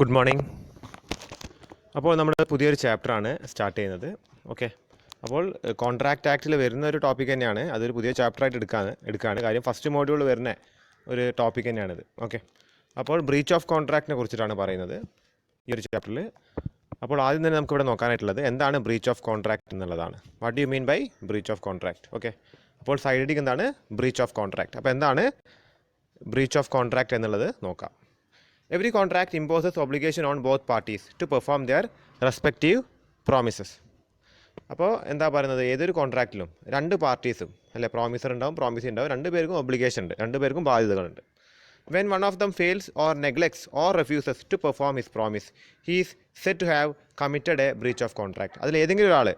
Good morning. അപ്പോൾ നമ്മൾ പുതിയൊരു ചാപ്റ്ററാണ് സ്റ്റാർട്ട് ചെയ്യുന്നത്. ഓക്കെ, അപ്പോൾ കോൺട്രാക്റ്റ് ആക്റ്റിൽ വരുന്ന ഒരു ടോപ്പിക് തന്നെയാണ്. അതൊരു പുതിയ ചാപ്റ്ററായിട്ട് എടുക്കുകയാണ്. കാര്യം ഫസ്റ്റ് മോഡ്യൂൾ വരുന്ന ഒരു ടോപ്പിക് തന്നെയാണിത്. ഓക്കെ, അപ്പോൾ ബ്രീച്ച് ഓഫ് കോൺട്രാക്റ്റിനെ കുറിച്ചിട്ടാണ് പറയുന്നത് ഈ ഒരു ചാപ്റ്ററിൽ. അപ്പോൾ ആദ്യം തന്നെ നമുക്കിവിടെ നോക്കാനായിട്ടുള്ളത് എന്താണ് ബ്രീച്ച് ഓഫ് കോൺട്രാക്റ്റ് എന്നുള്ളതാണ്. What do you mean by breach of contract? Okay, അപ്പോൾ സൈഡ് ഹെഡിങ് എന്താണ്? Breach of contract. അപ്പോൾ എന്താണ് ബ്രീച്ച് ഓഫ് കോൺട്രാക്റ്റ് എന്നുള്ളത് നോക്കാം. Every contract imposes obligation on both parties to perform their respective promises. അപ്പോൾ എന്താ പറയുന്നത്, ഏതൊരു കോൺട്രാക്റ്റിലും രണ്ട് പാർട്ടീസും അല്ലെ പ്രോമിസർ ഉണ്ടാവും, പ്രോമിസി ഉണ്ടാവും, രണ്ട് പേർക്കും ഒബ്ലിഗേഷൻ ഉണ്ട്, രണ്ട് പേർക്കും ബാധ്യതകളുണ്ട്. When one of them fails or neglects or refuses to perform his promise, he is said to have committed a breach of contract. അതിൽ ഏതെങ്കിലും ഒരാൾ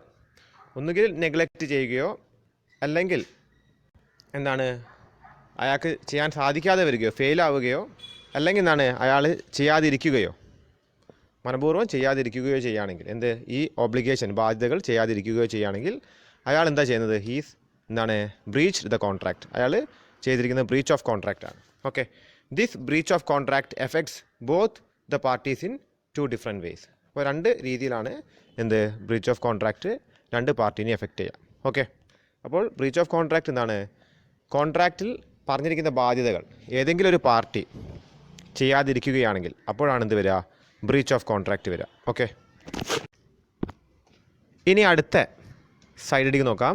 ഒന്നുകിൽ നെഗ്ലക്റ്റ് ചെയ്യുകയോ അല്ലെങ്കിൽ എന്താണ് അയാൾക്ക് ചെയ്യാൻ സാധിക്കാതെ വരികയോ ഫെയിൽ ആവുകയോ അല്ലെങ്കിൽ എന്താണ് അയാൾ ചെയ്യാതിരിക്കുകയോ മനഃപൂർവ്വം ചെയ്യാതിരിക്കുകയോ ചെയ്യുകയാണെങ്കിൽ, എന്ത് ഈ ഒബ്ലിഗേഷൻ ബാധ്യതകൾ ചെയ്യാതിരിക്കുകയോ ചെയ്യുകയാണെങ്കിൽ അയാൾ എന്താ ചെയ്യുന്നത്? ഹീസ് എന്താണ് ബ്രീച്ച് ദ കോൺട്രാക്റ്റ്. അയാൾ ചെയ്തിരിക്കുന്നത് ബ്രീച്ച് ഓഫ് കോൺട്രാക്റ്റ് ആണ്. Okay, this breach of contract effects both the parties in two different ways. അപ്പോൾ രണ്ട് രീതിയിലാണ് എന്ത് ബ്രീച്ച് ഓഫ് കോൺട്രാക്റ്റ് രണ്ട് പാർട്ടീനെ എഫക്റ്റ് ചെയ്യാം. ഓക്കെ, അപ്പോൾ ബ്രീച്ച് ഓഫ് കോൺട്രാക്റ്റ് എന്താണ്? കോൺട്രാക്റ്റിൽ പറഞ്ഞിരിക്കുന്ന ബാധ്യതകൾ ഏതെങ്കിലും ഒരു പാർട്ടി ചെയ്യാതിരിക്കുകയാണെങ്കിൽ അപ്പോഴാണ് എന്ത് വരിക? ബ്രീച്ച് ഓഫ് കോൺട്രാക്റ്റ് വരിക. ഓക്കെ, ഇനി അടുത്ത സൈഡിലേക്ക് നോക്കാം.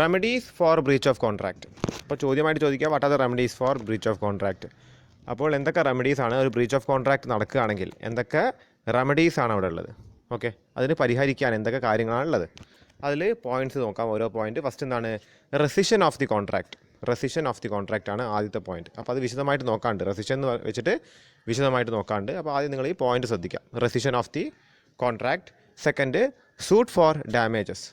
Remedies for breach of contract. അപ്പോൾ ചോദ്യമായിട്ട് ചോദിക്കുക, what are the remedies for breach of contract? അപ്പോൾ എന്തൊക്കെ റെമഡീസാണ് ഒരു ബ്രീച്ച് ഓഫ് കോൺട്രാക്റ്റ് നടക്കുകയാണെങ്കിൽ എന്തൊക്കെ റെമഡീസാണ് അവിടെ ഉള്ളത്? ഓക്കെ, അതിന് പരിഹരിക്കാൻ എന്തൊക്കെ കാര്യങ്ങളാണ് ഉള്ളത്? അതിൽ പോയിൻറ്റ്സ് നോക്കാം, ഓരോ പോയിൻറ്റ്. ഫസ്റ്റ് എന്താണ്? റെസിഷൻ of the contract. റെസിഷൻ of the contract ആണ് ആദ്യത്തെ പോയിൻറ്റ്. അപ്പോൾ അത് വിശദമായിട്ട് നോക്കാണ്ട്, റെസിഷൻ എന്ന് വെച്ചിട്ട് വിശദമായിട്ട് നോക്കാണ്ട്. അപ്പോൾ ആദ്യം നിങ്ങൾ ഈ പോയിൻറ്റ് ശ്രദ്ധിക്കാം. റെസിഷൻ of the contract. Second, suit four damages.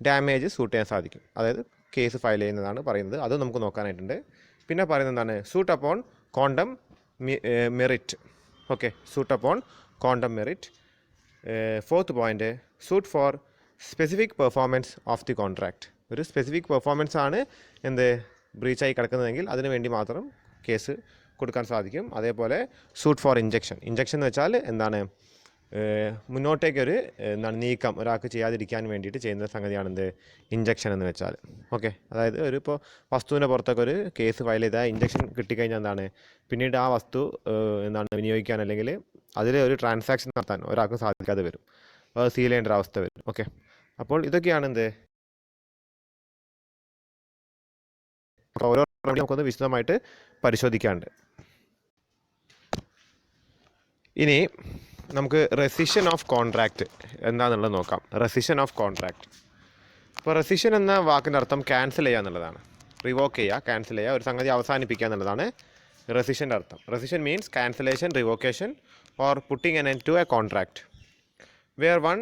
Damage suit ചെയ്യാൻ സാധിക്കും, അതായത് കേസ് ഫയൽ ചെയ്യുന്നതാണ് പറയുന്നത്. അത് നമുക്ക് നോക്കാനായിട്ടുണ്ട്. പിന്നെ പറയുന്നത് എന്താണ്? Suit upon condom merit. Okay, suit upon condom merit. Fourth point, suit four specific performance of the contract. ഒരു സ്പെസിഫിക് പെർഫോമൻസ് ആണ് എന്ത് ബ്രീച്ചായി കിടക്കുന്നതെങ്കിൽ അതിന് വേണ്ടി മാത്രം കേസ് കൊടുക്കാൻ സാധിക്കും. അതേപോലെ സൂട്ട് ഫോർ ഇഞ്ചക്ഷൻ. ഇഞ്ചക്ഷൻ എന്ന് വെച്ചാൽ എന്താണ്? മുന്നോട്ടേക്കൊരു എന്താണ് നീക്കം ഒരാൾക്ക് ചെയ്യാതിരിക്കാൻ വേണ്ടിയിട്ട് ചെയ്യുന്ന സംഗതിയാണ് എന്ത് ഇഞ്ചക്ഷൻ എന്ന് വെച്ചാൽ. ഓക്കെ, അതായത് ഒരു ഇപ്പോൾ വസ്തുവിൻ്റെ പുറത്തൊക്കെ ഒരു കേസ് ഫയൽ ചെയ്താൽ ഇഞ്ചക്ഷൻ കിട്ടിക്കഴിഞ്ഞാൽ എന്താണ് പിന്നീട് ആ വസ്തു എന്താണ് വിനിയോഗിക്കാൻ അല്ലെങ്കിൽ അതിൽ ഒരു ട്രാൻസാക്ഷൻ നടത്താൻ ഒരാൾക്ക് സാധിക്കാതെ വരും, അത് സീൽ ചെയ്യേണ്ട ഒരു അവസ്ഥ വരും. ഓക്കെ, അപ്പോൾ ഇതൊക്കെയാണ് എന്ത് ഓരോ റെമഡി നമുക്കൊന്ന് വിശദമായിട്ട് പരിശോധിക്കാനുണ്ട്. ഇനി നമുക്ക് റെസിഷൻ ഓഫ് കോൺട്രാക്റ്റ് എന്താണെന്നുള്ളത് നോക്കാം. റെസിഷൻ ഓഫ് കോൺട്രാക്റ്റ്. ഇപ്പോൾ റെസിഷൻ എന്ന വാക്കിൻ്റെ അർത്ഥം ക്യാൻസൽ ചെയ്യുക എന്നുള്ളതാണ്. റിവോക്ക് ചെയ്യുക, ക്യാൻസൽ ചെയ്യുക, ഒരു സംഗതി അവസാനിപ്പിക്കുക എന്നുള്ളതാണ് റെസിഷൻ്റെ അർത്ഥം. Rescission means cancellation, revocation or putting an end to a contract where one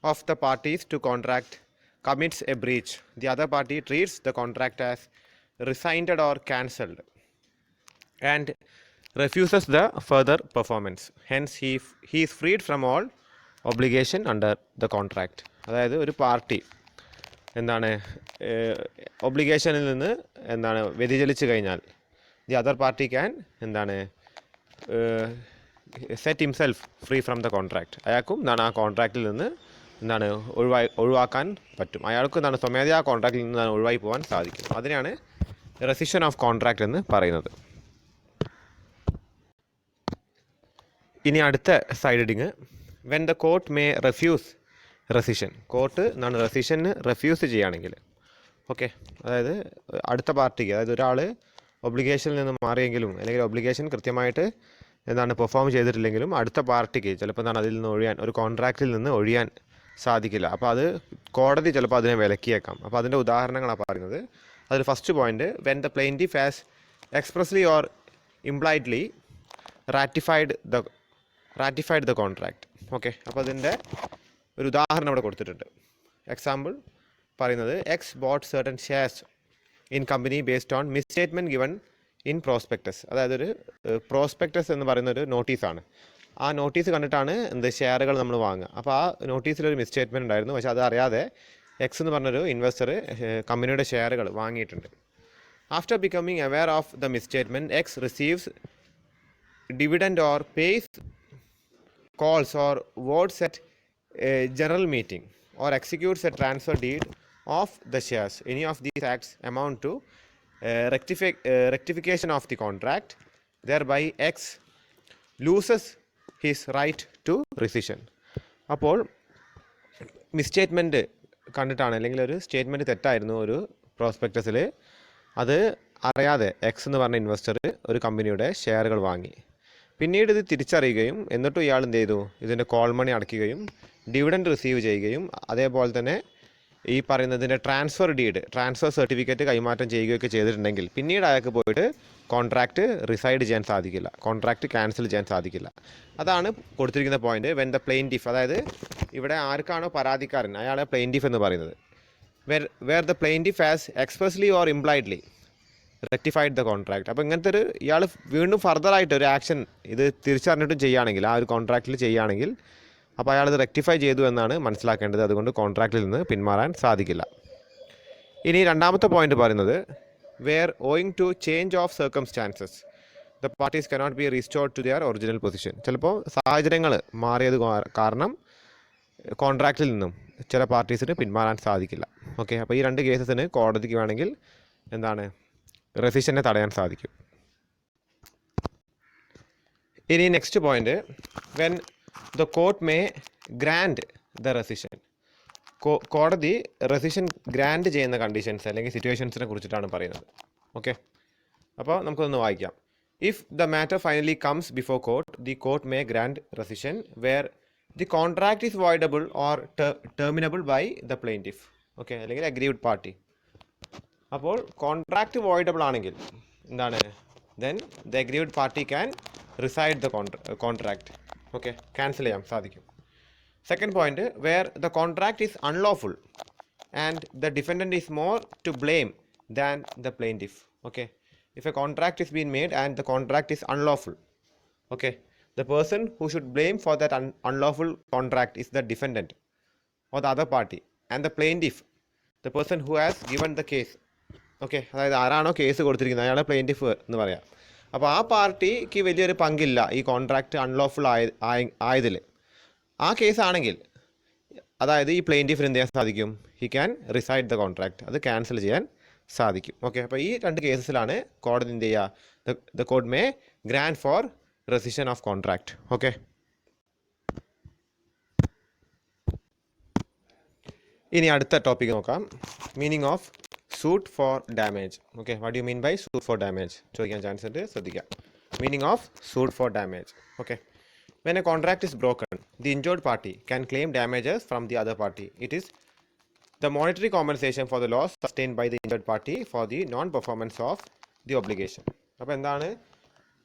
of the parties to contract commits a breach, the other party treats the contract as rescinded or cancelled and refuses the further performance. Hence he is freed from all obligation under the contract. അതായത് ഒരു party എന്താണ് ഒബ്ലിഗേഷനിൽ നിന്ന് എന്താണ് വ്യതിചലിച്ച് കഴിഞ്ഞാൽ the other party can എന്താണ് set himself free from the contract. അയാൾക്കും എന്താണ് ആ കോൺട്രാക്റ്റിൽ നിന്ന് എന്താണ് ഒഴിവാക്കാൻ പറ്റും. അയാൾക്ക് എന്താണ് സ്വമേധയാ ആ കോൺട്രാക്റ്റിൽ നിന്ന് ഒഴിവായി പോകാൻ സാധിക്കും. അതിനാണ് റെസിഷൻ ഓഫ് കോൺട്രാക്റ്റ് എന്ന് പറയുന്നത്. ഇനി അടുത്ത side heading, when the court may refuse റെസിഷൻ. Court എന്താണ് റെസിഷന് റെഫ്യൂസ് ചെയ്യുകയാണെങ്കിൽ, ഓക്കെ, അതായത് അടുത്ത പാർട്ടിക്ക്, അതായത് ഒരാൾ ഒബ്ലിഗേഷനിൽ നിന്ന് മാറിയെങ്കിലും അല്ലെങ്കിൽ ഒബ്ലിഗേഷൻ കൃത്യമായിട്ട് എന്താണ് പെർഫോം ചെയ്തിട്ടില്ലെങ്കിലും അടുത്ത പാർട്ടിക്ക് ചിലപ്പോൾ എന്താണ് അതിൽ നിന്ന് ഒഴിയാൻ, ഒരു കോൺട്രാക്റ്റിൽ നിന്ന് ഒഴിയാൻ സാധിക്കില്ല. അപ്പോൾ അത് കോടതി ചിലപ്പോൾ അതിനെ വിലക്കിയേക്കാം. അപ്പോൾ അതിൻ്റെ ഉദാഹരണങ്ങളാണ് പറയുന്നത്. അതിൽ first point, when the plaintiff has expressly or impliedly ratified the contract. Okay, അപ്പോൾ അതിൻ്റെ ഒരു ഉദാഹരണം ഇവിടെ കൊടുത്തിട്ടുണ്ട്. എക്സാമ്പിൾ പറയുന്നത്, X bought certain shares in company based on misstatement given in prospectus. അതായത് ഒരു പ്രോസ്പെക്ടസ് എന്ന് പറയുന്ന ഒരു നോട്ടീസാണ്. ആ നോട്ടീസ് കണ്ടിട്ടാണ് എന്ത് ഷെയറുകൾ നമ്മൾ വാങ്ങുക. അപ്പോൾ ആ നോട്ടീസിലൊരു മിസ്സ്റ്റേറ്റ്മെൻറ്റ് ഉണ്ടായിരുന്നു, പക്ഷേ അത് അറിയാതെ എക്സ് എന്ന് പറഞ്ഞൊരു ഇൻവെസ്റ്റർ കമ്പനിയുടെ ഷെയറുകൾ വാങ്ങിയിട്ടുണ്ട്. After becoming aware of the misstatement, X receives dividend or pays calls or votes at a general meeting or executes a transfer deed of the shares. Any of these acts amount to rectification of the contract. Thereby X loses his right to rescission. അപ്പോൾ മിസ്സ്റ്റേറ്റ്മെൻറ്റ് കണ്ടിട്ടാണ്, അല്ലെങ്കിൽ ഒരു statement തെറ്റായിരുന്നു ഒരു പ്രോസ്പെക്ടസിൽ. അത് അറിയാതെ X എന്ന് പറഞ്ഞ ഇൻവെസ്റ്റർ ഒരു കമ്പനിയുടെ ഷെയറുകൾ വാങ്ങി. പിന്നീട് ഇത് തിരിച്ചറിയുകയും എന്നിട്ടും ഇയാൾ എന്ത് ചെയ്തു, ഇതിൻ്റെ കോൾ മണി അടയ്ക്കുകയും ഡിവിഡൻഡ് റിസീവ് ചെയ്യുകയും അതേപോലെ തന്നെ ഈ പറയുന്നതിൻ്റെ ട്രാൻസ്ഫർ സർട്ടിഫിക്കറ്റ് കൈമാറ്റം ചെയ്യുകയൊക്കെ ചെയ്തിട്ടുണ്ടെങ്കിൽ പിന്നീട് അയാൾക്ക് പോയിട്ട് കോൺട്രാക്റ്റ് റിസൈഡ് ചെയ്യാൻ സാധിക്കില്ല, കോൺട്രാക്റ്റ് ക്യാൻസൽ ചെയ്യാൻ സാധിക്കില്ല. അതാണ് കൊടുത്തിരിക്കുന്ന പോയിന്റ്. വെൻ ദ പ്ലെയിൻറ്റിഫ്, അതായത് ഇവിടെ ആർക്കാണോ പരാതിക്കാരൻ അയാളെ പ്ലെയിൻറ്റിഫ് എന്ന് പറയുന്നത്, where the plaintiff has expressly or impliedly rectified the contract. അപ്പോൾ ഇങ്ങനത്തെ ഒരു ഇയാൾ വീണ്ടും ഫർദറായിട്ട് ഒരു ആക്ഷൻ ഇത് തിരിച്ചറിഞ്ഞിട്ടും ചെയ്യുകയാണെങ്കിൽ, ആ ഒരു കോൺട്രാക്റ്റിൽ ചെയ്യുകയാണെങ്കിൽ, അപ്പോൾ അയാളത് റെക്ടിഫൈ ചെയ്തു എന്നാണ് മനസ്സിലാക്കേണ്ടത്. അതുകൊണ്ട് കോൺട്രാക്റ്റിൽ നിന്ന് പിന്മാറാൻ സാധിക്കില്ല. ഇനി രണ്ടാമത്തെ പോയിന്റ് പറയുന്നത്, where owing to change of circumstances the parties cannot be restored to their original position. ചിലപ്പോൾ സാഹചര്യങ്ങൾ മാറിയത് കാരണം കോൺട്രാക്റ്റിൽ നിന്നും ചില പാർട്ടീസിന് പിന്മാറാൻ സാധിക്കില്ല. ഓക്കെ, അപ്പോൾ ഈ രണ്ട് കേസസിന് കോടതിക്ക് വേണമെങ്കിൽ എന്താണ് റെസിഷനെ തടയാൻ സാധിക്കും. ഇനി next point, when the court may grand the റെസിഷൻ. കോടതി റെസിഷൻ ഗ്രാൻഡ് ചെയ്യുന്ന കണ്ടീഷൻസ് അല്ലെങ്കിൽ സിറ്റുവേഷൻസിനെ കുറിച്ചിട്ടാണ് പറയുന്നത്. ഓക്കെ, അപ്പോൾ നമുക്കൊന്ന് വായിക്കാം. If the matter finally comes before court, the court may grant rescission where the contract is voidable or terminable by the plaintiff. Okay, അല്ലെങ്കിൽ aggrieved party. അപ്പോൾ കോൺട്രാക്റ്റ് വോയിഡബിൾ ആണെങ്കിൽ എന്താണ്, then the aggrieved party can rescind the contract. Okay, cancel ചെയ്യാൻ സാധിക്കും. Second point, where the contract is unlawful and the defendant is more to blame than the plaintiff. Okay, if a contract is been made and the contract is unlawful, okay, the person who should blame for that unlawful contract is the defendant or the other party, and the plaintiff, the person who has given the case. Okay, അതായത് ആരാണോ case കൊടുത്തിരിക്കുന്നത് അയാളെ plaintiff എന്ന് പറയാം. അപ്പോൾ ആ പാർട്ടിക്ക് വലിയൊരു പങ്കില്ല ഈ കോൺട്രാക്റ്റ് അൺലോഫുൾ ആയതിൽ. ആ കേസാണെങ്കിൽ അതായത് ഈ പ്ലെയിൻറ്റിഫിന് എന്ത് ചെയ്യാൻ സാധിക്കും, he can rescind the contract, അത് ക്യാൻസൽ ചെയ്യാൻ സാധിക്കും. ഓക്കെ, അപ്പോൾ ഈ രണ്ട് കേസസിലാണ് കോടതി എന്ത് ചെയ്യുക, the court may grant for rescission of contract. Okay, ഇനി അടുത്ത ടോപ്പിക് നോക്കാം, meaning of suit for damage. Okay, what you mean by suit for damage ചോദിക്കാൻ ചാൻസ് ഉണ്ട്, ശ്രദ്ധിക്കാം. Meaning of suit for damage. Okay, when a contract is broken, the injured party can claim damages from the other party. It is the monetary compensation for the loss sustained by the injured party for the non-performance of the obligation. അപ്പോൾ എന്താണ്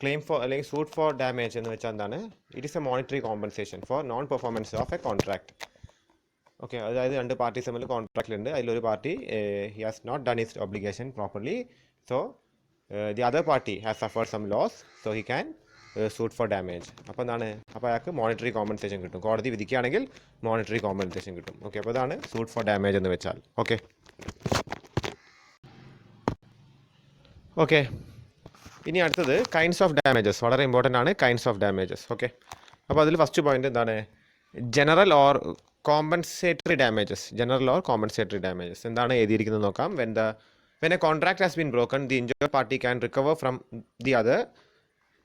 claim for അല്ലെങ്കിൽ suit for damage എന്ന് വെച്ചാൽ എന്താണ്, it is a monetary compensation for non performance of a contract. Okay, അതായത് രണ്ട് parties തമ്മിൽ കോൺട്രാക്റ്റിലുണ്ട്, അതിലൊരു party he has not done his obligation properly, so the other party has suffered some loss, so he can suit for damage. അപ്പോൾ എന്താണ്, അപ്പോൾ അയാൾക്ക് monetary compensation കിട്ടും, കോടതി വിധിക്കുകയാണെങ്കിൽ മോണിറ്ററി കോമ്പൻസേഷൻ കിട്ടും. ഓക്കെ, അപ്പോൾ അതാണ് സൂട്ട് ഫോർ ഡാമേജ് എന്ന് വെച്ചാൽ. ഓക്കെ, ഓക്കെ, ഇനി അടുത്തത് കൈൻഡ്സ് ഓഫ് ഡാമേജസ്. വളരെ ഇമ്പോർട്ടൻ്റ് ആണ് കൈൻഡ്സ് ഓഫ് ഡാമേജസ്. ഓക്കെ, അപ്പോൾ അതിൽ ഫസ്റ്റ് പോയിന്റ് എന്താണ്, general or compensatory damages. General or compensatory damages എന്താണ് എഴുതിയിരിക്കുന്നത് നോക്കാം. when a contract has been broken, the injured party can recover from the other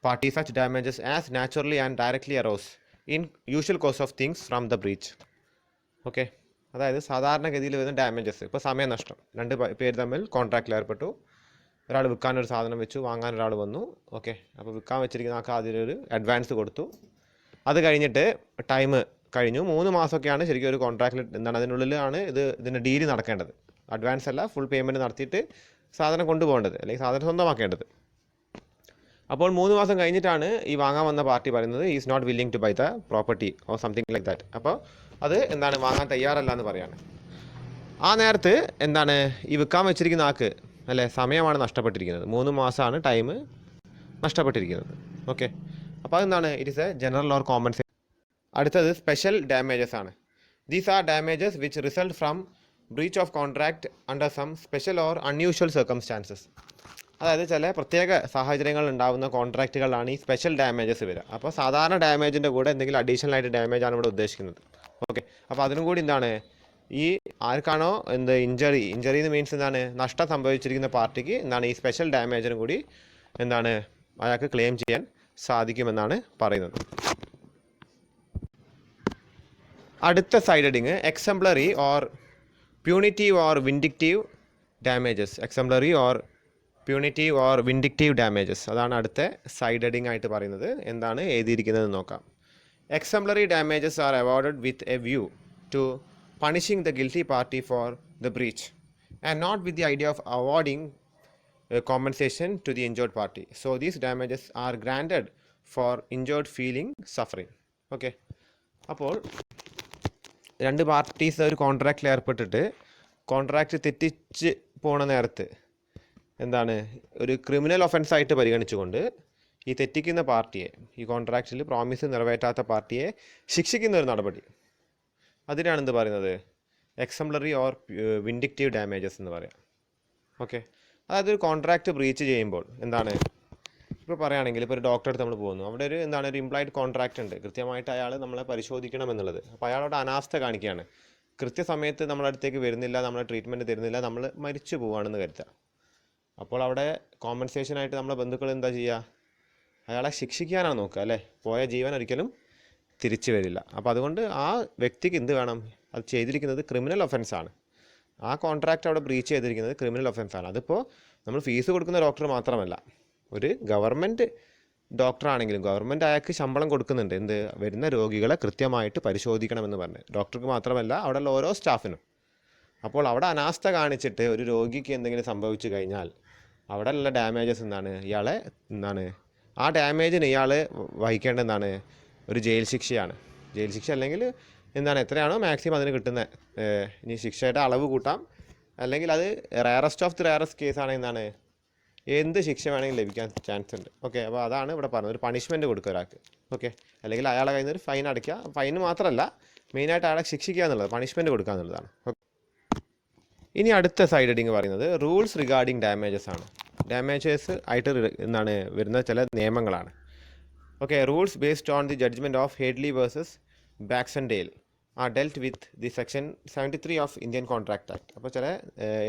party such damages as naturally and directly arose in usual course of things from the breach. Okay, അതായത് സാധാരണഗതിയിൽ വരുന്ന damages, ഇപ്പോൾ സമയനഷ്ടം, രണ്ട് പേര് തമ്മിൽ കോൺട്രാക്റ്റിൽ ഏർപ്പെട്ടു, ഒരാൾ വിൽക്കാനൊരു സാധനം വെച്ചു, വാങ്ങാൻ ഒരാൾ വന്നു. ഓക്കെ, അപ്പോൾ വിൽക്കാൻ വെച്ചിരിക്കുന്ന ആൾക്ക് അതിലൊരു അഡ്വാൻസ് കൊടുത്തു, അത് കഴിഞ്ഞിട്ട് ടൈം കഴിഞ്ഞു, 3 മാസമൊക്കെയാണ് ശരിക്കും ഒരു കോൺട്രാക്റ്റിൽ എന്താണ് അതിനുള്ളിലാണ് ഇതിൻ്റെ ഡീല് നടക്കേണ്ടത്. അഡ്വാൻസ് അല്ല, ഫുൾ പേയ്മെൻറ്റ് നടത്തിയിട്ട് സാധനം കൊണ്ടുപോകേണ്ടത് അല്ലെങ്കിൽ സാധനം സ്വന്തമാക്കേണ്ടത്. അപ്പോൾ 3 മാസം കഴിഞ്ഞിട്ടാണ് ഈ വാങ്ങാൻ വന്ന പാർട്ടി പറയുന്നത് is not willing to buy the property or something like that. അപ്പോൾ അത് എന്താണ് വാങ്ങാൻ തയ്യാറല്ല എന്ന് പറയാണ്. ആ നേരത്ത് എന്താണ് ഈ വിൽക്കാൻ വെച്ചിരിക്കുന്ന ആൾക്ക് അല്ലേ സമയമാണ് നഷ്ടപ്പെട്ടിരിക്കുന്നത്, 3 മാസമാണ് ടൈം നഷ്ടപ്പെട്ടിരിക്കുന്നത്. ഓക്കെ, അപ്പോൾ അതെന്താണ്, it is a general or compensation. അടുത്തത് സ്പെഷ്യൽ ഡാമേജസ് ആണ്. These are damages which result from breach of contract under some special or unusual circumstances. അതായത് ചില പ്രത്യേക സാഹചര്യങ്ങളിൽ ഉണ്ടാകുന്ന കോൺട്രാക്റ്റുകളാണ് ഈ സ്പെഷ്യൽ ഡാമേജസ് വരിക. അപ്പോൾ സാധാരണ ഡാമേജിൻ്റെ കൂടെ എന്തെങ്കിലും അഡീഷണൽ ആയിട്ട് ഡാമേജ് ആണ് ഇവിടെ ഉദ്ദേശിക്കുന്നത്. ഓക്കെ, അപ്പോൾ അതിനും കൂടി എന്താണ് ഈ ആർക്കാണോ ഇഞ്ചറി എന്ന് മീൻസ് എന്താണ് നഷ്ടം സംഭവിച്ചിരിക്കുന്ന പാർട്ടിക്ക് എന്താണ് ഈ സ്പെഷ്യൽ ഡാമേജിനും കൂടി എന്താണ് അയാൾക്ക് ക്ലെയിം ചെയ്യാൻ സാധിക്കുമെന്നാണ് പറയുന്നത്. അടുത്ത side heading exemplary or punitive or vindictive damages. Exemplary or punitive or vindictive damages, അതാണ് അടുത്ത സൈഡ് ഹെഡിങ് ആയിട്ട് പറയുന്നത്. എന്താണ് എഴുതിയിരിക്കുന്നത് നോക്കാം. Exemplary damages are awarded with a view to punishing the guilty party for the breach and not with the idea of awarding compensation to the injured party. So these damages are granted for injured feeling suffering. Okay, അപ്പോൾ രണ്ട് parties ഒരു കോൺട്രാക്റ്റിൽ ഏർപ്പെട്ടിട്ട് contract തെറ്റിച്ച് പോണ നേരത്ത് എന്താണ് ഒരു criminal ഒഫൻസായിട്ട് പരിഗണിച്ചുകൊണ്ട് ഈ തെറ്റിക്കുന്ന പാർട്ടിയെ, ഈ കോൺട്രാക്റ്റിൽ പ്രോമിസ് നിറവേറ്റാത്ത പാർട്ടിയെ ശിക്ഷിക്കുന്ന ഒരു നടപടി, അതിനാണ് എന്ത് പറയുന്നത് എക്സംപ്ലറി ഓർ വിൻഡിക്റ്റീവ് ഡാമേജസ് എന്ന് പറയാം. ഓക്കെ, അതായത് ഒരു കോൺട്രാക്റ്റ് ബ്രീച്ച് ചെയ്യുമ്പോൾ എന്താണ്, ഇപ്പോൾ പറയുകയാണെങ്കിൽ ഇപ്പോൾ ഒരു ഡോക്ടറെ അടുത്ത് നമ്മൾ പോകുന്നു, അവിടെ ഒരു എന്താണ് ഒരു ഇംപ്ലോയിഡ് കോൺട്രാക്റ്റ് ഉണ്ട്, കൃത്യമായിട്ട് അയാൾ നമ്മളെ പരിശോധിക്കണം എന്നുള്ളത്. അപ്പോൾ അയാളോട് അനാസ്ഥ കാണിക്കുകയാണ്, കൃത്യസമയത്ത് നമ്മളെ അടുത്തേക്ക് വരുന്നില്ല, നമ്മളെ ട്രീറ്റ്മെൻറ്റ് തരുന്നില്ല, നമ്മൾ മരിച്ചു പോവുകയാണെന്ന് കരുതുക. അപ്പോൾ അവിടെ കോമ്പൻസേഷനായിട്ട് നമ്മളെ ബന്ധുക്കൾ എന്താ ചെയ്യുക, അയാളെ ശിക്ഷിക്കാനാണ് നോക്കുക അല്ലേ. പോയ ജീവൻ ഒരിക്കലും തിരിച്ചു വരില്ല. അപ്പോൾ അതുകൊണ്ട് ആ വ്യക്തിക്ക് എന്ത് വേണം, അത് ചെയ്തിരിക്കുന്നത് ക്രിമിനൽ ഒഫൻസാണ്. ആ കോൺട്രാക്റ്റ് അവിടെ ബ്രീച്ച് ചെയ്തിരിക്കുന്നത് ക്രിമിനൽ ഒഫൻസാണ്. അതിപ്പോൾ നമ്മൾ ഫീസ് കൊടുക്കുന്ന ഡോക്ടർ മാത്രമല്ല, ഒരു ഗവൺമെൻറ് ഡോക്ടറാണെങ്കിലും ഗവൺമെൻറ് അയാൾക്ക് ശമ്പളം കൊടുക്കുന്നുണ്ട്, എന്ത് വരുന്ന രോഗികളെ കൃത്യമായിട്ട് പരിശോധിക്കണമെന്ന് പറഞ്ഞ്, ഡോക്ടർക്ക് മാത്രമല്ല അവിടെയുള്ള ഓരോ സ്റ്റാഫിനും. അപ്പോൾ അവിടെ അനാസ്ഥ കാണിച്ചിട്ട് ഒരു രോഗിക്ക് എന്തെങ്കിലും സംഭവിച്ചു കഴിഞ്ഞാൽ അവിടെയുള്ള ഡാമേജസ് എന്താണ്, ഇയാളെ എന്താണ് ആ ഡാമേജിന് ഇയാൾ വഹിക്കേണ്ട എന്താണ് ഒരു ജയിൽ ശിക്ഷയാണ്. ജയിൽ ശിക്ഷ അല്ലെങ്കിൽ എന്താണ് എത്രയാണോ മാക്സിമം അതിന് കിട്ടുന്ന, ഇനി ശിക്ഷയുടെ അളവ് കൂട്ടാം, അല്ലെങ്കിൽ അത് റയറസ്റ്റ് ഓഫ് ദി റയറസ്റ്റ് കേസാണ് എന്താണ് എന്ത് ശിക്ഷ വേണമെങ്കിലും ലഭിക്കാൻ ചാൻസ് ഉണ്ട്. ഓക്കെ, അപ്പോൾ അതാണ് ഇവിടെ പറഞ്ഞത്, ഒരു പണിഷ്മെൻറ്റ് കൊടുക്കുക ഒരാൾക്ക്. ഓക്കെ, അല്ലെങ്കിൽ അയാളെ കയ്യിൽ നിന്ന് ഒരു ഫൈൻ അടയ്ക്കുക. ഫൈൻ മാത്രമല്ല, മെയിനായിട്ട് അയാളെ ശിക്ഷിക്കുക എന്നുള്ളത്, പണിഷ്മെൻറ്റ് കൊടുക്കുക എന്നുള്ളതാണ്. ഇനി അടുത്ത സൈഡ് ഹെഡിങ് പറയുന്നത് റൂൾസ് റിഗാർഡിങ് ഡാമേജസ് ആണ്. ഡാമേജസ് ആയിട്ട് എന്താണ് വരുന്ന ചില നിയമങ്ങളാണ്. Okay, rules based on the judgment of Hadley versus Baxendale are dealt with the section 73 of Indian contract act. അപ്പോൾ ചില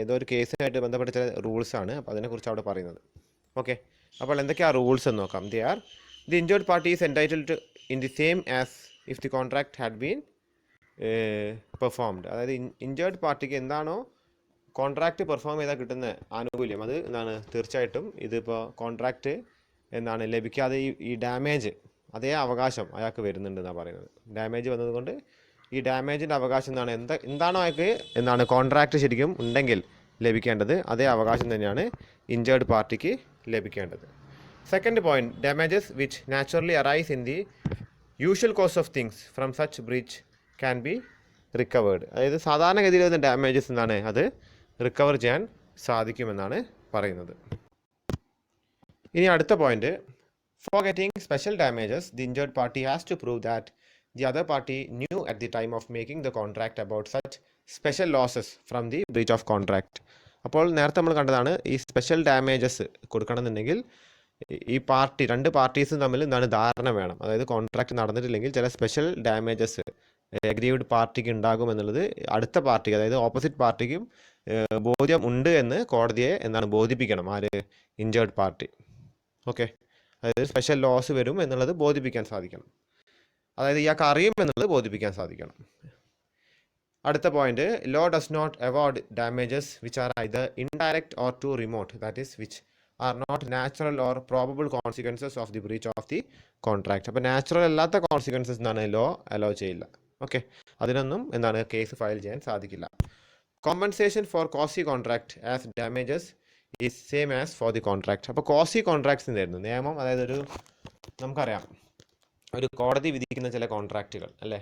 ഏതോ ഒരു കേസുമായിട്ട് ബന്ധപ്പെട്ട ചില റൂൾസാണ്, അപ്പോൾ അതിനെക്കുറിച്ച് അവിടെ പറയുന്നത്. ഓക്കെ, അപ്പോൾ എന്തൊക്കെയാണ് റൂൾസ് എന്ന് നോക്കാം. The injured party is entitled in the same as if the contract had been performed. അതായത് ഇഞ്ചേർഡ് പാർട്ടിക്ക് എന്താണോ കോൺട്രാക്റ്റ് പെർഫോം ചെയ്താൽ കിട്ടുന്ന ആനുകൂല്യം, അത് എന്താണ് തീർച്ചയായിട്ടും ഇതിപ്പോൾ കോൺട്രാക്റ്റ് എന്താണ് ലഭിക്കാതെ ഈ ഡാമേജ് അതേ അവകാശം അയാൾക്ക് വരുന്നുണ്ടെന്നാണ് പറയുന്നത്. ഡാമേജ് വന്നതുകൊണ്ട് ഈ ഡാമേജിൻ്റെ അവകാശം എന്താണോ അയാൾക്ക് എന്താണ് കോൺട്രാക്റ്റ് ശരിക്കും ഉണ്ടെങ്കിൽ ലഭിക്കേണ്ടത്, അതേ അവകാശം തന്നെയാണ് ഇഞ്ചേർഡ് പാർട്ടിക്ക് ലഭിക്കേണ്ടത്. Second point, damages which naturally arise in the usual course of things from such breach can be recovered. അതായത് സാധാരണഗതിയിൽ വരുന്ന ഡാമേജസ് എന്താണ്, അത് റിക്കവർ ചെയ്യാൻ സാധിക്കുമെന്നാണ് പറയുന്നത്. ഇനി അടുത്ത point, for getting special damages the injured party has to prove that the other party knew at the time of making the contract about such special losses from the breach of contract. അപ്പോൾ നേരത്തെ നമ്മൾ കണ്ടതാണ്, ഈ special damages കൊടുക്കണമെന്നുണ്ടെങ്കിൽ ഈ രണ്ട് പാർട്ടീസും തമ്മിൽ എന്താണ് ധാരണ വേണം. അതായത് കോൺട്രാക്ട് നടന്നിട്ടില്ലെങ്കിൽ ചില സ്പെഷ്യൽ ഡാമേജസ് അഗ്രീവ്ഡ് പാർട്ടിക്ക് ഉണ്ടാകുമെന്നുള്ളത് അടുത്ത പാർട്ടിക്ക്, അതായത് ഓപ്പോസിറ്റ് പാർട്ടിക്കും ബോധ്യം ഉണ്ട് എന്ന് കോടതിയെ എന്താണ് ബോധിപ്പിക്കണം, ആര് ഇഞ്ചേർഡ് പാർട്ടി. ഓക്കെ, അതായത് സ്പെഷ്യൽ ലോസ് വരും എന്നുള്ളത് ബോധിപ്പിക്കാൻ സാധിക്കണം, അതായത് ഇയാൾക്ക് അറിയും എന്നുള്ളത് ബോധിപ്പിക്കാൻ സാധിക്കണം. അടുത്ത point, law does not award damages which are either indirect or too remote, that is which are not natural or probable consequences of the breach of the contract. അപ്പോൾ നാച്ചുറൽ അല്ലാത്ത കോൺസിക്വൻസസ് എന്താണ് ലോ അലോ ചെയ്യില്ല. Okay, അതിനൊന്നും എന്താണ് case file ചെയ്യാൻ സാധിക്കില്ല. Compensation for quasi contract as damages is same as for the contract. അപ്പോൾ quasi കോൺട്രാക്ട്സിൻ്റെ ആയിരുന്നു നിയമം, അതായത് നമുക്കറിയാം ഒരു കോടതി വിധിക്കുന്ന ചില കോൺട്രാക്റ്റുകൾ അല്ലേ,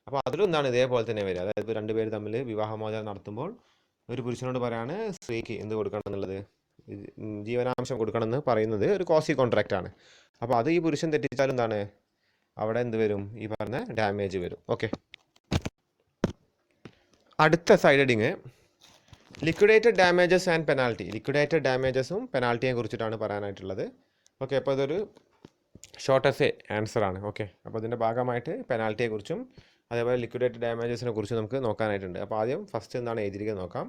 അപ്പോൾ അതിലും എന്താണ് ഇതേപോലെ തന്നെ വരിക. അതായത് ഇപ്പോൾ രണ്ടുപേർ തമ്മിൽ വിവാഹമോചനം നടത്തുമ്പോൾ ഒരു പുരുഷനോട് പറയാണ് സ്ത്രീക്ക് എന്ത് കൊടുക്കണം എന്നുള്ളത്, ജീവനാംശം കൊടുക്കണം എന്ന് പറയുന്നത് ഒരു കോസി കോൺട്രാക്റ്റ് ആണ്. അപ്പോൾ അത് ഈ പുരുഷൻ തെറ്റിച്ചാലും എന്താണ് അവിടെ എന്ത് വരും, ഈ പറഞ്ഞ ഡാമേജ് വരും. ഓക്കെ, അടുത്ത side heading, liquidated damages and penalty. Liquidated ഡാമേജസും പെനാൽറ്റിയെ കുറിച്ചിട്ടാണ് പറയാനായിട്ടുള്ളത്. ഓക്കെ, അപ്പോൾ ഇതൊരു ഷോർട്ടസ്റ്റ് ആൻസർ ആണ്. ഓക്കെ, അപ്പോൾ ഇതിൻ്റെ ഭാഗമായിട്ട് പെനാൽറ്റിയെക്കുറിച്ചും അതേപോലെ ലിക്വിഡേറ്റഡ് ഡാമേജസിനെ കുറിച്ച് നമുക്ക് നോക്കാനായിട്ടുണ്ട്. അപ്പോൾ ആദ്യം ഫസ്റ്റ് എന്താണ് എഴുതിയിരിക്കുന്നത് നോക്കാം.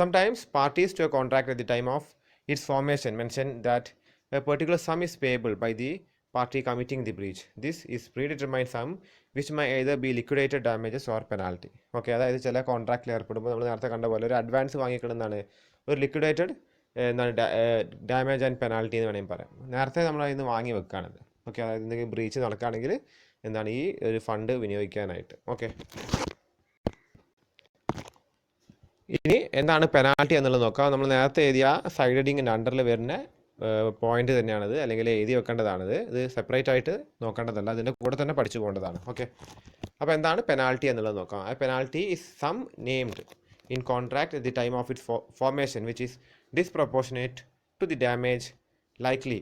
Sometimes parties to a contract at the time of its formation mention that a particular sum is payable by the party committing the breach. This is predetermined sum which may either be liquidated damages or penalty. Okay, അതായത് ചില കോൺട്രാക്റ്റിൽ ഏർപ്പെടുമ്പോൾ നമ്മൾ നേരത്തെ കണ്ട പോലെ ഒരു advance വാങ്ങിക്കിടുന്നതാണ് ഒരു liquidated എന്താണ് ഡാമേജ് ആൻഡ് പെനാൽറ്റി എന്ന് വേണമെങ്കിൽ പറയാം. നേരത്തെ നമ്മൾ അതിൽ നിന്ന് വാങ്ങി വെക്കുകയാണത്. ഓക്കെ, അതായത് എന്തെങ്കിലും ബ്രീച്ച് നടക്കുകയാണെങ്കിൽ എന്താണ് ഈ ഒരു ഫണ്ട് വിനിയോഗിക്കാനായിട്ട്. ഓക്കെ, ഇനി എന്താണ് പെനാൽറ്റി എന്നുള്ളത് നോക്കാം. നമ്മൾ നേരത്തെ എഴുതിയ സൈഡ് ഹെഡിങ്ങിൻ്റെ അണ്ടറിൽ വരുന്ന പോയിന്റ് തന്നെയാണിത്, അല്ലെങ്കിൽ എഴുതി വെക്കേണ്ടതാണിത്. ഇത് സെപ്പറേറ്റ് ആയിട്ട് നോക്കേണ്ടതല്ല, അതിൻ്റെ കൂടെ തന്നെ പഠിച്ചു പോകേണ്ടതാണ്. ഓക്കെ, അപ്പോൾ എന്താണ് പെനാൽറ്റി എന്നുള്ളത് നോക്കാം. ആ penalty is sum named in contract at the time of its formation which is disproportionate to the damage likely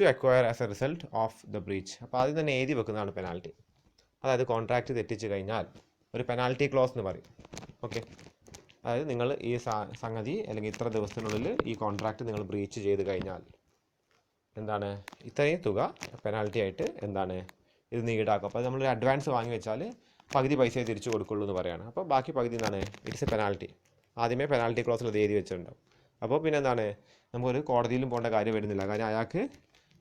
to acquire as a result of the breach. അപ്പോൾ ആദ്യം തന്നെ എഴുതി വെക്കുന്നതാണ് പെനാൽറ്റി. അതായത് കോൺട്രാക്റ്റ് തെറ്റിച്ച് കഴിഞ്ഞാൽ ഒരു പെനാൽറ്റി ക്ലോസ് എന്ന് പറയും. ഓക്കെ, അതായത് നിങ്ങൾ ഈ സംഗതി അല്ലെങ്കിൽ ഇത്ര ദിവസത്തിനുള്ളിൽ ഈ കോൺട്രാക്റ്റ് നിങ്ങൾ ബ്രീച്ച് ചെയ്ത് കഴിഞ്ഞാൽ എന്താണ് ഇത്രയും തുക പെനാൽറ്റി ആയിട്ട് എന്താണ് ഇത് നീ ഈടാക്കും. അപ്പോൾ നമ്മളൊരു അഡ്വാൻസ് വാങ്ങി വെച്ചാൽ പകുതി പൈസയെ തിരിച്ചു കൊടുക്കുള്ളൂ എന്ന് പറയുകയാണ്. അപ്പോൾ ബാക്കി പകുതി എന്താണ് ഇറ്റ്സ് എ പെനാൽറ്റി. ആദ്യമേ പെനാൽറ്റി ക്ലോസിൽ അത് എഴുതി വെച്ചിട്ടുണ്ടാവും. അപ്പോൾ പിന്നെ എന്താണ് നമുക്കൊരു കോടതിയിലും പോകേണ്ട കാര്യം വരുന്നില്ല. കാര്യം അയാൾക്ക്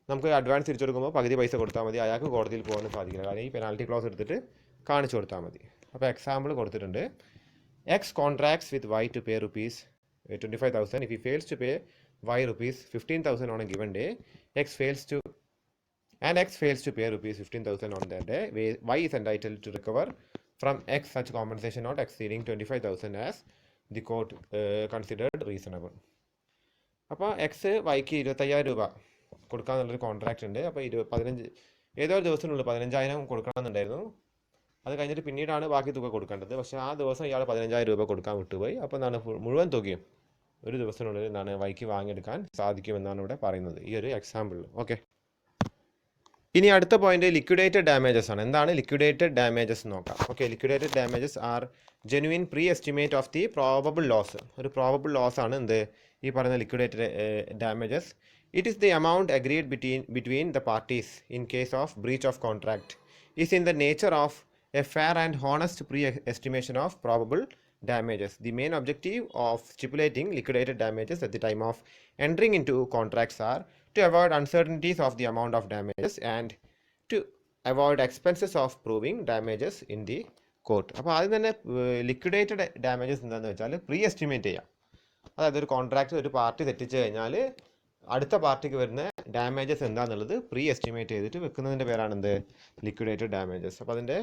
നമുക്ക് അഡ്വാൻസ് തിരിച്ചു കൊടുക്കുമ്പോൾ പകുതി പൈസ കൊടുത്താൽ മതി, അയാൾക്ക് കോടതിയിൽ പോകാൻ സാധിക്കില്ല. കാര്യം ഈ പെനാൽറ്റി ക്ലോസ് എടുത്തിട്ട് കാണിച്ചു കൊടുത്താൽ മതി. അപ്പോൾ എക്സാമ്പിൾ കൊടുത്തിട്ടുണ്ട്. X contracts with Y to pay rupees 25,000. If he fails to pay Y rupees 15,000 on a given day, X fails to pay rupees 15,000 on that day, Y is entitled to recover from X such compensation not exceeding 25,000 as the court considered reasonable. അപ്പോൾ X വൈക്ക് 25,000 രൂപ കൊടുക്കാമെന്നുള്ളൊരു contract ഉണ്ട്. അപ്പോൾ 15 ഏതോ ഒരു ദിവസത്തിനുള്ളിൽ 15,000 കൊടുക്കണമെന്നുണ്ടായിരുന്നു. അത് കഴിഞ്ഞിട്ട് പിന്നീടാണ് ബാക്കി തുക കൊടുക്കേണ്ടത്. പക്ഷേ ആ ദിവസം ഇയാൾ 15,000 രൂപ കൊടുക്കാൻ വിട്ടുപോയി. അപ്പോൾ എന്താണ് മുഴുവൻ തുകയും ഒരു ദിവസത്തിനുള്ളിൽ എന്താണ് വൈക്ക് വാങ്ങിയെടുക്കാൻ സാധിക്കുമെന്നാണ് ഇവിടെ പറയുന്നത് ഈ ഒരു എക്സാമ്പിളിൽ. ഓക്കെ, ഇനി അടുത്ത പോയിന്റ് ലിക്വിഡേറ്റഡ് ഡാമേജസ് ആണ്. എന്താണ് ലിക്വിഡേറ്റഡ് ഡാമേജസ് നോക്കാം. Okay, liquidated damages are genuine pre estimate of the probable loss. ഒരു പ്രോബബിൾ ലോസ് ആണ് എന്ത് ഈ പറയുന്ന liquidated damages. It is the amount agreed between the parties in case of breach of contract is in the nature of a fair and honest pre-estimation of probable damages. The main objective of stipulating liquidated damages at the time of entering into contracts are to avoid uncertainties of the amount of damages and to avoid expenses of proving damages in the court. അപ്പോൾ ആദ്യം തന്നെ liquidated damages എന്താണെന്ന് വെച്ചാൽ pre estimate ചെയ്യാം. അതായത് ഒരു contract ഒരു party തെറ്റിച്ച് കഴിഞ്ഞാൽ അടുത്ത പാർട്ടിക്ക് വരുന്ന ഡാമേജസ് എന്താണെന്നുള്ളത് പ്രീ എസ്റ്റിമേറ്റ് ചെയ്തിട്ട് വെക്കുന്നതിൻ്റെ പേരാണ് എന്ത് ലിക്വിഡേറ്റഡ് ഡാമേജസ്. അപ്പോൾ അതിൻ്റെ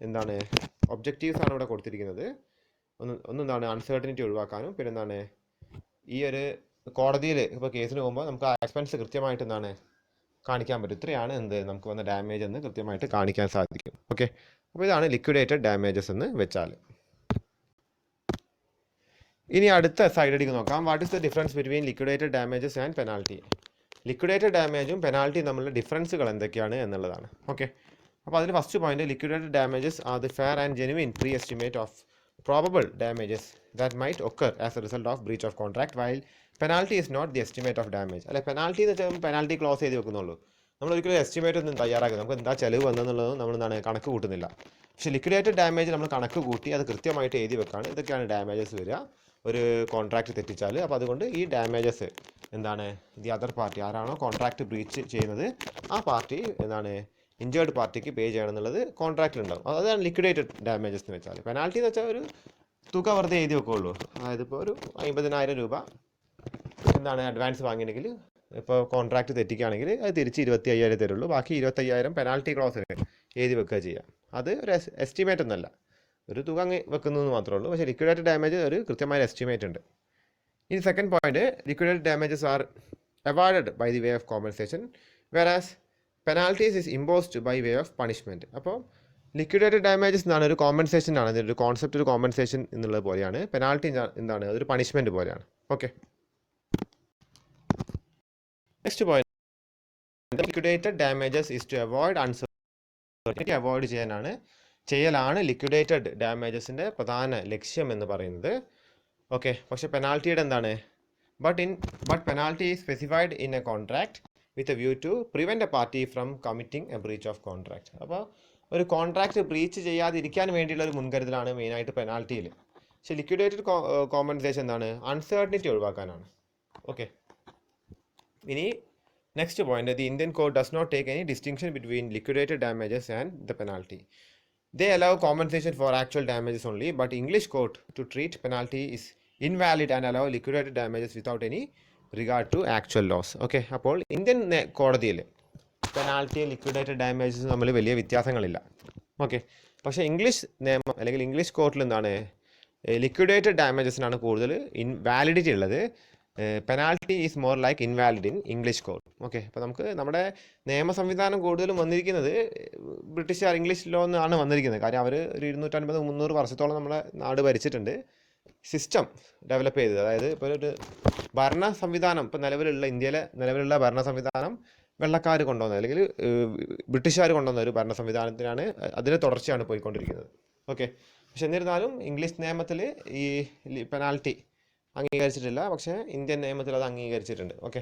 എന്താണ് ഒബ്ജക്റ്റീവ്സ് ആണ് ഇവിടെ കൊടുത്തിരിക്കുന്നത്. ഒന്നെന്താണ് അൺസർട്ടനിറ്റി ഒഴിവാക്കാനും, പിന്നെ എന്താണ് ഈ ഒരു കോടതിയിൽ ഇപ്പോൾ കേസിന് പോകുമ്പോൾ നമുക്ക് ആ എക്സ്പെൻസ് കൃത്യമായിട്ട് എന്താണ് കാണിക്കാൻ പറ്റും. ഇത്രയാണ് എന്ത് നമുക്ക് വന്ന ഡാമേജ് എന്ന് കൃത്യമായിട്ട് കാണിക്കാൻ സാധിക്കും. ഓക്കെ, അപ്പോൾ ഇതാണ് ലിക്വിഡേറ്റഡ് ഡാമേജസ് എന്ന് വെച്ചാൽ. ഇനി അടുത്ത സൈഡിലേക്ക് നോക്കാം. What is the difference between liquidated damages and penalty. Liquidated ഡാമേജും പെനാൽറ്റിയും തമ്മിലുള്ള ഡിഫറൻസുകൾ എന്തൊക്കെയാണ് എന്നുള്ളതാണ്. ഓക്കെ, അപ്പോൾ അതിൽ first point liquidated damages are the fair and genuine pre estimate of probable damages that might occur as a result of breach of contract while penalty is not the estimate of damage. അല്ലെ, penalty എന്ന് വെച്ചാൽ penalty close ചെയ്ത് വെക്കുന്നുള്ളൂ. നമ്മൾ ഒരിക്കലും estimate ഒന്നും തയ്യാറാക്കുക, നമുക്ക് എന്താ ചിലവ് വന്നെന്നുള്ളത് നമ്മൾ എന്താണ് കണക്ക് കൂട്ടുന്നില്ല. പക്ഷേ ലിക്വിഡേറ്റഡ് ഡാമേജ് നമ്മൾ കണക്ക് കൂട്ടി അത് കൃത്യമായിട്ട് എഴുതി വെക്കാണ്. ഇതൊക്കെയാണ് ഡാമേജസ് വരിക ഒരു കോൺട്രാക്റ്റ് തെറ്റിച്ചാൽ. അപ്പോൾ അതുകൊണ്ട് ഈ ഡാമേജസ് എന്താണ് ദി അതർ പാർട്ടി ആരാണോ കോൺട്രാക്റ്റ് ബ്രീച്ച് ചെയ്യുന്നത് ആ പാർട്ടി എന്താണ് ഇഞ്ചേർഡ് പാർട്ടിക്ക് പേ ചെയ്യണം എന്നുള്ളത് കോൺട്രാക്റ്റിലുണ്ടാവും. അതാണ് ലിക്വിഡേറ്റഡ് ഡാമേജസ് എന്ന് വെച്ചാൽ. പെനാൽറ്റി എന്ന് വെച്ചാൽ ഒരു തുക വെറുതെ എഴുതി വെക്കുള്ളൂ. അതായത് ഇപ്പോൾ ഒരു 50,000 രൂപ എന്താണ് അഡ്വാൻസ് വാങ്ങിയിട്ടുണ്ടെങ്കിൽ ഇപ്പോൾ കോൺട്രാക്റ്റ് തെറ്റിക്കുകയാണെങ്കിൽ അത് തിരിച്ച് 25,000 തരുള്ളൂ. ബാക്കി 25,000 പെനാൽറ്റി ക്ലോസിൽ എഴുതി വെക്കുക ചെയ്യാം. അത് ഒരു എസ്റ്റിമേറ്റ് ഒന്നല്ല, ഒരു തുക അങ്ങ് വെക്കുന്നതെന്ന് മാത്രമേ ഉള്ളൂ. പക്ഷേ ലിക്വിഡേറ്റഡ് ഡാമേജ് ഒരു കൃത്യമായ എസ്റ്റിമേറ്റ് ഉണ്ട്. ഇനി second point, liquidated damages are avoided by the way of compensation whereas penalties is imposed by way of punishment. അപ്പോൾ ലിക്വിഡേറ്റഡ് ഡാമേജസ് എന്താണ് ഒരു കോമ്പൻസേഷൻ ആണ്. ഇതിൻ്റെ കോൺസെപ്റ്റ് ഒരു കോമ്പൻസേഷൻ എന്നുള്ളത് പോലെയാണ്. പെനാൽറ്റി എന്താണ് അതൊരു പണിഷ്മെൻറ്റ് പോലെയാണ്. Okay, next point, liquidated damages is to avoid uncertainty. Avoid ചെയ്യലാണ് ലിക്വിഡേറ്റഡ് ഡാമേജസിൻ്റെ പ്രധാന ലക്ഷ്യം എന്ന് പറയുന്നത്. ഓക്കെ, പക്ഷേ പെനാൽറ്റിയുടെ എന്താണ്, but penalty is specified in a contract with a view to prevent a party from committing a breach of contract. അപ്പോൾ ഒരു കോൺട്രാക്ട് ബ്രീച്ച് ചെയ്യാതിരിക്കാൻ വേണ്ടിയുള്ള ഒരു മുൻകരുതലാണ് മെയിനായിട്ട് പെനാൽറ്റിയിൽ. പക്ഷേ ലിക്വിഡേറ്റഡ് കോമ്പൻസേഷൻ എന്താണ്, അൺസർട്ടനിറ്റി ഒഴിവാക്കാനാണ്. ഓക്കെ, ഇനി next point, the Indian code does not take any distinction between liquidated damages and the penalty. They allow compensation for actual damages only, but English court to treat penalty is invalid and allow liquidated damages without any regard to actual loss. Okay, അപ്പോൾ Indian കോടതിയിൽ പെനാൽറ്റിയും liquidated ഡാമേജസും തമ്മിൽ വലിയ വ്യത്യാസങ്ങളില്ല. Okay, പക്ഷേ English നിയമം അല്ലെങ്കിൽ English കോർട്ടിൽ എന്താണ്, liquidated ഡാമേജസിനാണ് കൂടുതൽ വാലിഡിറ്റി ഉള്ളത്. Penalty is more like invalid in English code. Okay, അപ്പോൾ നമുക്ക് നമ്മുടെ നിയമ സംവിധാനം കൂടുതലും വന്നിരിക്കുന്നത് ബ്രിട്ടീഷുകാർ ഇംഗ്ലീഷ് ലോ എന്നാണ് വന്നിരിക്കുന്നത്. കാര്യം അവർ ഒരു 250-300 വർഷത്തോളം നമ്മുടെ നാട് ഭരിച്ചിട്ടുണ്ട്. സിസ്റ്റം ഡെവലപ്പ് ചെയ്തത്, അതായത് ഇപ്പോൾ ഒരു ഭരണ സംവിധാനം, ഇപ്പോൾ ഇന്ത്യയിലെ നിലവിലുള്ള ഭരണ സംവിധാനം വെള്ളക്കാർ കൊണ്ടുവന്നത് അല്ലെങ്കിൽ ബ്രിട്ടീഷുകാർ കൊണ്ടുവന്ന ഒരു ഭരണ സംവിധാനത്തിനാണ്, അതിൻ്റെ തുടർച്ചയാണ് പോയിക്കൊണ്ടിരിക്കുന്നത്. ഓക്കെ, പക്ഷെ എന്നിരുന്നാലും ഇംഗ്ലീഷ് നിയമത്തിൽ ഈ പെനാൽറ്റി അംഗീകരിച്ചിട്ടില്ല, പക്ഷേ ഇന്ത്യൻ നിയമത്തിൽ അത് അംഗീകരിച്ചിട്ടുണ്ട്. ഓക്കെ,